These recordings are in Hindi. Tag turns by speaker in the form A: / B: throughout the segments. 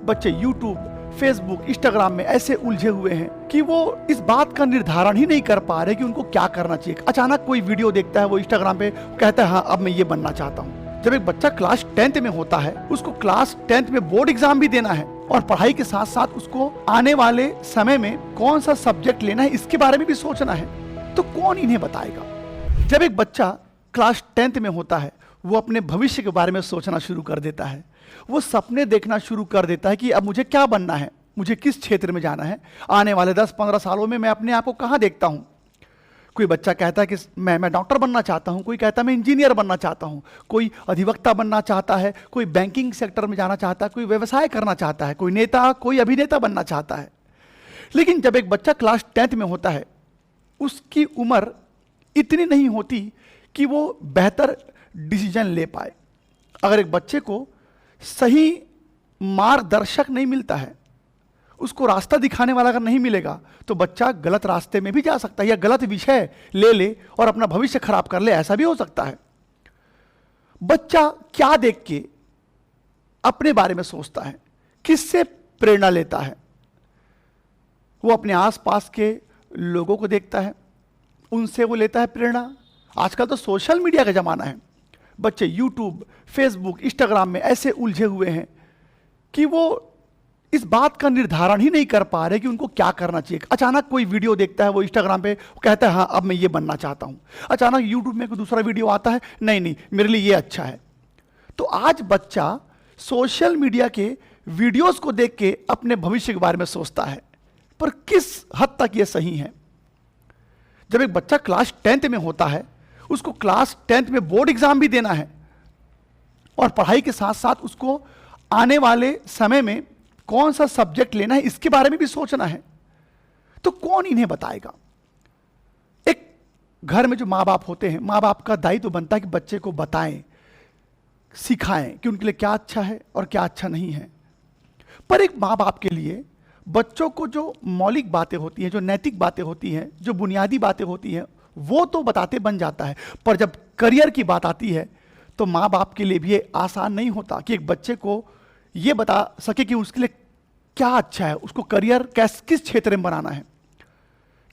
A: बच्चे यूट्यूब, फेसबुक, इंस्टाग्राम में ऐसे उलझे हुए हैं कि वो इस बात का निर्धारण ही नहीं कर पा रहे कि उनको क्या करना चाहिए। अचानक कोई वीडियो देखता है वो इंस्टाग्राम पे, कहता है हाँ अब मैं ये बनना चाहता हूँ। जब एक बच्चा क्लास 10th में होता है, उसको क्लास 10th में बोर्ड एग्जाम भी देना है और पढ़ाई के साथ साथ उसको आने वाले समय में कौन सा सब्जेक्ट लेना है इसके बारे में भी सोचना है। तो कौन इन्हें बताएगा? जब एक बच्चा क्लास 10th में होता है, वो अपने भविष्य के बारे में सोचना शुरू कर देता है। वो सपने देखना शुरू कर देता है कि अब मुझे क्या बनना है, मुझे किस क्षेत्र में जाना है, आने वाले 10-15 सालों में मैं अपने आप को कहाँ देखता हूँ। कोई बच्चा कहता है कि मैं डॉक्टर बनना चाहता हूँ, कोई कहता है मैं इंजीनियर बनना चाहता हूँ, कोई अधिवक्ता बनना चाहता है, कोई बैंकिंग सेक्टर में जाना चाहता है, कोई व्यवसाय करना चाहता है, कोई नेता, कोई अभिनेता बनना चाहता है। लेकिन जब एक बच्चा क्लास 10th में होता है, उसकी उम्र इतनी नहीं होती कि वो बेहतर डिसीजन ले पाए। अगर एक बच्चे को सही मार्गदर्शक नहीं मिलता है, उसको रास्ता दिखाने वाला अगर नहीं मिलेगा, तो बच्चा गलत रास्ते में भी जा सकता है या गलत विषय ले ले और अपना भविष्य खराब कर ले, ऐसा भी हो सकता है। बच्चा क्या देख के अपने बारे में सोचता है, किससे प्रेरणा लेता है? वो अपने आसपास के लोगों को देखता है, उनसे वो लेता है प्रेरणा। आजकल तो सोशल मीडिया का जमाना है। बच्चे यूट्यूब, फेसबुक, इंस्टाग्राम में ऐसे उलझे हुए हैं कि वो इस बात का निर्धारण ही नहीं कर पा रहे कि उनको क्या करना चाहिए। अचानक कोई वीडियो देखता है वो इंस्टाग्राम पे, कहता है हाँ अब मैं ये बनना चाहता हूँ। अचानक यूट्यूब में कोई दूसरा वीडियो आता है, नहीं मेरे लिए ये अच्छा है। तो आज बच्चा सोशल मीडिया के वीडियोस को देख के अपने भविष्य के बारे में सोचता है, पर किस हद तक ये सही है? जब एक बच्चा क्लास 10th में होता है, उसको क्लास 10th में बोर्ड एग्जाम भी देना है और पढ़ाई के साथ साथ उसको आने वाले समय में कौन सा सब्जेक्ट लेना है इसके बारे में भी सोचना है। तो कौन इन्हें बताएगा? एक घर में जो माँ बाप होते हैं, माँ बाप का दायित्व बनता है कि बच्चे को बताएं, सिखाएं कि उनके लिए क्या अच्छा है और क्या अच्छा नहीं है। पर एक माँ बाप के लिए बच्चों को जो मौलिक बातें होती हैं, जो नैतिक बातें होती हैं, जो बुनियादी बातें होती हैं, वो तो बताते बन जाता है। पर जब करियर की बात आती है तो माँ बाप के लिए भी ये आसान नहीं होता कि एक बच्चे को ये बता सके कि उसके लिए क्या अच्छा है, उसको करियर किस क्षेत्र में बनाना है।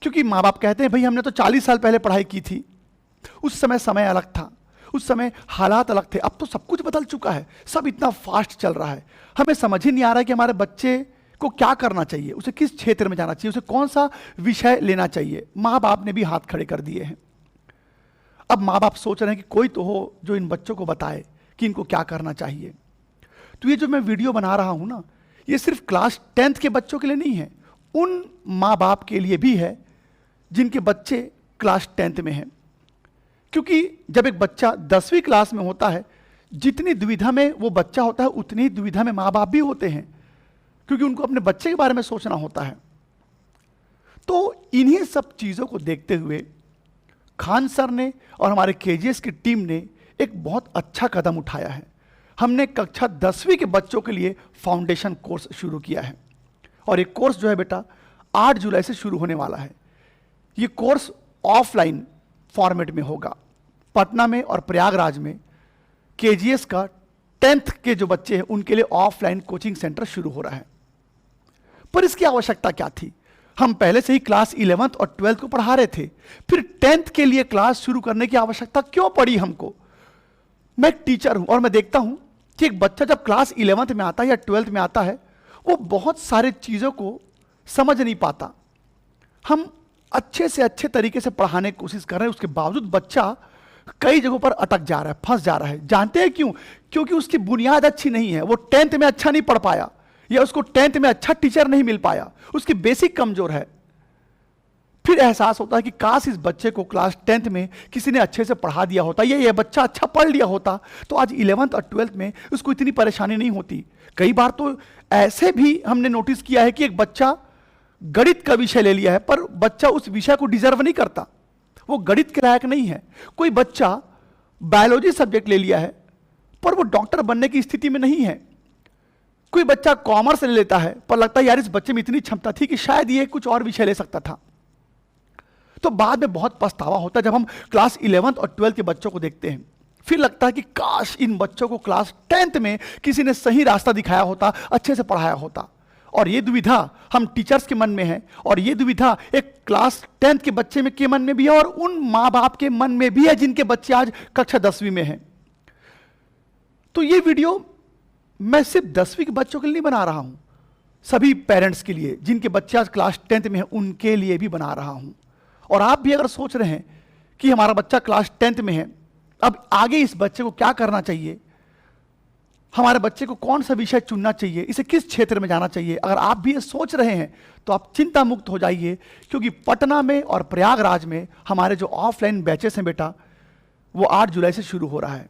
A: क्योंकि माँ बाप कहते हैं भाई हमने तो 40 साल पहले पढ़ाई की थी, उस समय अलग था, उस समय हालात अलग थे, अब तो सब कुछ बदल चुका है, सब इतना फास्ट चल रहा है, हमें समझ ही नहीं आ रहा है कि हमारे बच्चे को क्या करना चाहिए, उसे किस क्षेत्र में जाना चाहिए, उसे कौन सा विषय लेना चाहिए। माँ बाप ने भी हाथ खड़े कर दिए हैं। अब माँ बाप सोच रहे हैं कि कोई तो हो जो इन बच्चों को बताए कि इनको क्या करना चाहिए। तो ये जो मैं वीडियो बना रहा हूं ना, ये सिर्फ क्लास 10th के बच्चों के लिए नहीं है, उन माँ बाप के लिए भी है जिनके बच्चे क्लास 10th में हैं। क्योंकि जब एक बच्चा 10वीं क्लास में होता है, जितनी दुविधा में वो बच्चा होता है उतनी ही दुविधा में माँ बाप भी होते हैं, क्योंकि उनको अपने बच्चे के बारे में सोचना होता है। तो इन्हीं सब चीज़ों को देखते हुए खान सर ने और हमारे केजीएस की टीम ने एक बहुत अच्छा कदम उठाया है। हमने कक्षा 10वीं के बच्चों के लिए फाउंडेशन कोर्स शुरू किया है और एक कोर्स जो है बेटा 8 जुलाई से शुरू होने वाला है। ये कोर्स ऑफलाइन फॉर्मेट में होगा। पटना में और प्रयागराज में केजीएस का 10th के जो बच्चे हैं उनके लिए ऑफलाइन कोचिंग सेंटर शुरू हो रहा है। पर इसकी आवश्यकता क्या थी? हम पहले से ही क्लास 11th और 12th को पढ़ा रहे थे, फिर 10th के लिए क्लास शुरू करने की आवश्यकता क्यों पड़ी हमको? मैं एक टीचर हूं और मैं देखता हूं कि एक बच्चा जब क्लास 11th में आता है या 12th में आता है, वो बहुत सारे चीज़ों को समझ नहीं पाता। हम अच्छे से अच्छे तरीके से पढ़ाने की कोशिश कर रहे हैं, उसके बावजूद बच्चा कई जगहों पर अटक जा रहा है, फंस जा रहा है। जानते हैं क्यों? क्योंकि उसकी बुनियाद अच्छी नहीं है। वो 10th में अच्छा नहीं पढ़ पाया या उसको 10th में अच्छा टीचर नहीं मिल पाया, उसकी बेसिक कमजोर है। फिर एहसास होता है कि काश इस बच्चे को क्लास 10th में किसी ने अच्छे से पढ़ा दिया होता, ये बच्चा अच्छा पढ़ लिया होता तो आज 11th और 12th में उसको इतनी परेशानी नहीं होती। कई बार तो ऐसे भी हमने नोटिस किया है कि एक बच्चा गणित का विषय ले लिया है पर बच्चा उस विषय को डिजर्व नहीं करता, वो गणित के लायक नहीं है। कोई बच्चा बायोलॉजी सब्जेक्ट ले लिया है पर वो डॉक्टर बनने की स्थिति में नहीं है। कोई बच्चा कॉमर्स ले लेता है पर लगता है यार इस बच्चे में इतनी क्षमता थी कि शायद ये कुछ और विषय ले सकता था। तो बाद में बहुत पछतावा होता है जब हम क्लास 11th और 12th के बच्चों को देखते हैं। फिर लगता है कि काश इन बच्चों को क्लास 10th में किसी ने सही रास्ता दिखाया होता, अच्छे से पढ़ाया होता। और ये दुविधा हम टीचर्स के मन में है, और ये दुविधा एक क्लास 10th के बच्चे के मन में भी है, और उन माँ बाप के मन में भी है जिनके बच्चे आज कक्षा 10वीं में हैं। तो ये वीडियो मैं सिर्फ 10वीं के बच्चों के लिए नहीं बना रहा हूं, सभी पेरेंट्स के लिए जिनके बच्चे आज क्लास 10th में हैं उनके लिए भी बना रहा हूं। और आप भी अगर सोच रहे हैं कि हमारा बच्चा क्लास 10th में है, अब आगे इस बच्चे को क्या करना चाहिए, हमारे बच्चे को कौन सा विषय चुनना चाहिए, इसे किस क्षेत्र में जाना चाहिए, अगर आप भी ये सोच रहे हैं तो आप चिंता मुक्त हो जाइए, क्योंकि पटना में और प्रयागराज में हमारे जो ऑफलाइन बैचेस हैं बेटा, वो 8 जुलाई से शुरू हो रहा है।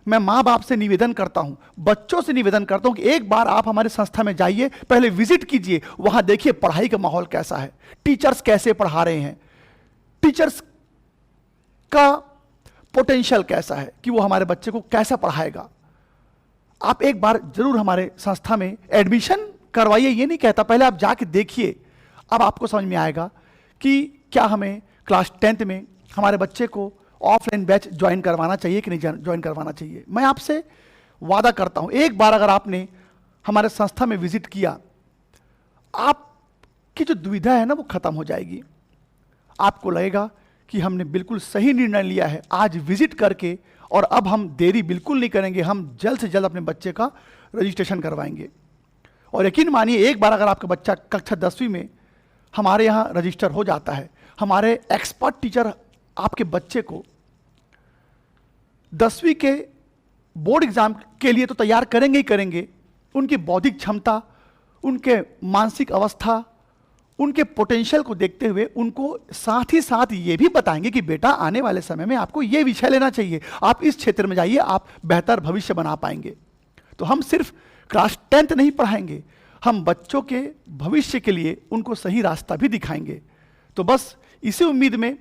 A: मैं माँ बाप से निवेदन करता हूँ, बच्चों से निवेदन करता हूँ कि एक बार आप हमारे संस्था में जाइए, पहले विजिट कीजिए, वहाँ देखिए पढ़ाई का माहौल कैसा है, टीचर्स कैसे पढ़ा रहे हैं, टीचर्स का पोटेंशियल कैसा है कि वो हमारे बच्चे को कैसा पढ़ाएगा। आप एक बार जरूर हमारे संस्था में एडमिशन करवाइए, ये नहीं कहता, पहले आप जाके देखिए, अब आपको समझ में आएगा कि क्या हमें क्लास 10th में हमारे बच्चे को ऑफलाइन बैच ज्वाइन करवाना चाहिए कि नहीं ज्वाइन करवाना चाहिए। मैं आपसे वादा करता हूं, एक बार अगर आपने हमारे संस्था में विजिट किया, आपकी जो दुविधा है ना वो खत्म हो जाएगी। आपको लगेगा कि हमने बिल्कुल सही निर्णय लिया है आज विजिट करके, और अब हम देरी बिल्कुल नहीं करेंगे, हम जल्द से जल्द अपने बच्चे का रजिस्ट्रेशन करवाएंगे। और यकीन मानिए, एक बार अगर आपका बच्चा कक्षा 10वीं में हमारे यहाँ रजिस्टर हो जाता है, हमारे एक्सपर्ट टीचर आपके बच्चे को 10वीं के बोर्ड एग्जाम के लिए तो तैयार करेंगे ही करेंगे। उनकी बौद्धिक क्षमता, उनके मानसिक अवस्था, उनके पोटेंशियल को देखते हुए उनको साथ ही साथ ये भी बताएंगे कि बेटा आने वाले समय में आपको ये विषय लेना चाहिए, आप इस क्षेत्र में जाइए, आप बेहतर भविष्य बना पाएंगे। तो हम सिर्फ क्लास 10th नहीं पढ़ाएंगे, हम बच्चों के भविष्य के लिए उनको सही रास्ता भी दिखाएंगे। तो बस इसी उम्मीद में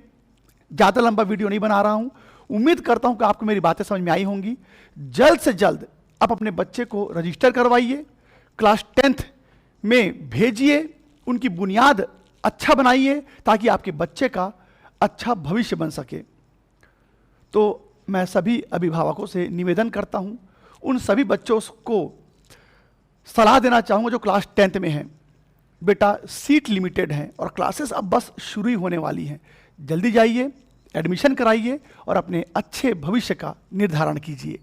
A: ज़्यादा लंबा वीडियो नहीं बना रहा हूं, उम्मीद करता हूं कि आपको मेरी बातें समझ में आई होंगी। जल्द से जल्द आप अपने बच्चे को रजिस्टर करवाइए, क्लास 10th में भेजिए, उनकी बुनियाद अच्छा बनाइए ताकि आपके बच्चे का अच्छा भविष्य बन सके। तो मैं सभी अभिभावकों से निवेदन करता हूं, उन सभी बच्चों को सलाह देना चाहूँगा जो क्लास 10th में हैं, बेटा सीट लिमिटेड हैं और क्लासेस अब बस शुरू ही होने वाली हैं। जल्दी जाइए, एडमिशन कराइए और अपने अच्छे भविष्य का निर्धारण कीजिए।